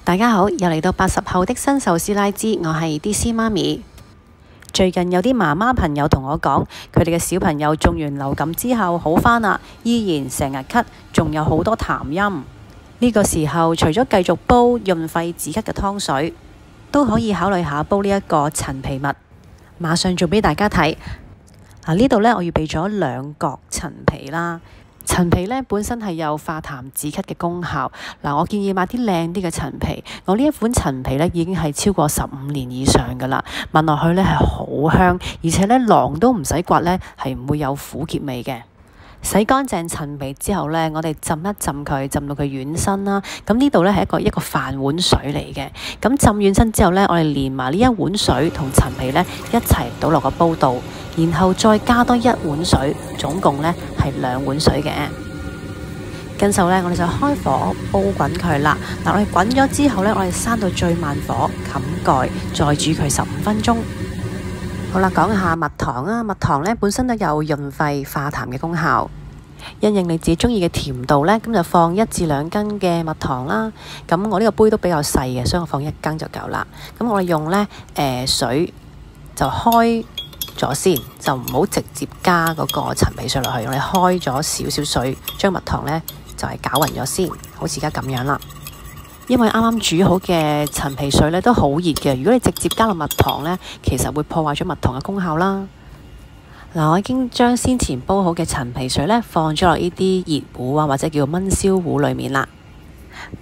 大家好，又嚟到80後的新手師奶之，我係 DC 媽咪。最近有啲媽媽朋友同我講，佢哋嘅小朋友中完流感之後好返啦，依然成日咳，仲有好多痰音。呢個時候除咗繼續煲潤肺止咳嘅湯水，都可以考慮下煲呢一個陳皮蜜。馬上做俾大家睇。呢度呢，我預備咗2角陳皮啦。陳皮呢本身係有化痰止咳嘅功效。我建議買啲靚啲嘅陳皮。我呢一款陳皮呢已經係超過15年以上㗎啦，聞落去呢係好香，而且呢瓤都唔使刮呢，係唔會有苦澀味嘅。洗乾淨陳皮之後呢，我哋浸一浸佢，浸到佢軟身啦。咁呢度呢係一個飯碗水嚟嘅。咁浸軟身之後呢，我哋連埋呢一碗水同陳皮呢一齊倒落個煲度，然後再加多1碗水，總共呢係2碗水嘅。跟手呢，我哋就開火煲滾佢啦。我哋滾咗之後呢，我哋閂到最慢火，冚蓋，再煮佢15分鐘。好啦，講下蜜糖啊。蜜糖呢本身都有潤肺化痰嘅功效。因應你自己中意嘅甜度呢，咁就放1至2羹嘅蜜糖啦。咁我呢個杯都比較細嘅，所以我放1羹就夠啦。咁我哋用呢水就開咗先，就唔好直接加嗰個陳皮水落去。我哋開咗少少水，將蜜糖呢就係攪勻咗先，好似而家咁樣啦。因為啱啱煮好嘅陳皮水呢都好熱嘅，如果你直接加落蜜糖呢，其實會破壞咗蜜糖嘅功效啦。我已經將先前煲好嘅陳皮水呢放咗落呢啲熱壺啊，或者叫燜燒壺裏面啦。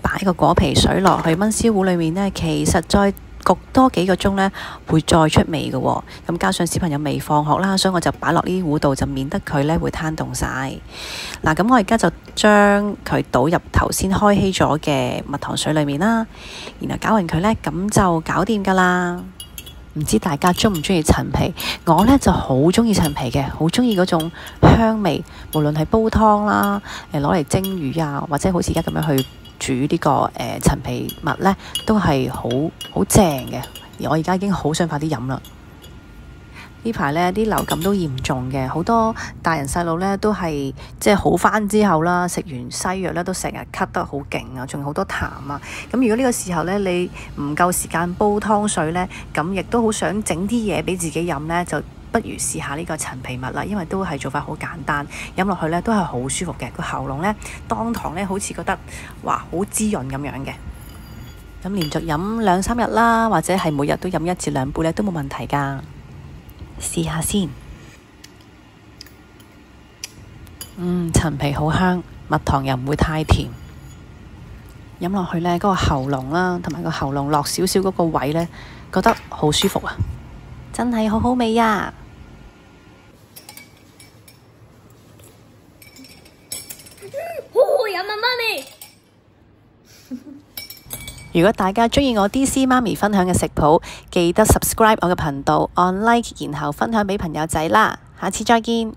擺個果皮水落去燜燒壺裏面呢，其實再焗多幾個鐘呢會再出味嘅喎。咁加上小朋友未放學啦，所以我就擺落呢啲壺度，就免得佢呢會攤凍晒。咁我而家就將佢倒入頭先開稀咗嘅蜜糖水裏面啦，然後攪勻佢呢，咁就搞掂㗎啦。唔知大家中唔中意陳皮？我呢就好中意陳皮嘅，好中意嗰種香味，無論係煲湯啦，攞嚟蒸魚啊，或者好似而家咁樣去煮呢個陳皮蜜呢，都係好正嘅。而我而家已經好想快啲飲啦。呢排呢啲流感都嚴重嘅，好多大人細路呢都係即係好返之後啦，食完西藥呢都成日咳得好勁啊，仲有好多痰啊。咁如果呢個時候呢，你唔夠時間煲湯水呢，咁亦都好想整啲嘢俾自己飲呢，就不如試下呢個陳皮蜜啦，因為都係做法好簡單，飲落去呢都係好舒服嘅，個喉嚨呢，當堂呢好似覺得哇好滋潤咁樣嘅。咁連續飲2-3日啦，或者係每日都飲1至2杯呢，都冇問題㗎。試下先。陳皮好香，蜜糖又唔會太甜，飲落去呢嗰個喉嚨啦，同埋個喉嚨落少少嗰個位呢，覺得好舒服啊！真係好好味呀！好好飲啊，媽咪！如果大家鍾意我 DC 媽咪分享嘅食譜，記得 subscribe 我嘅頻道，按 like 然後分享俾朋友仔啦。下次再見。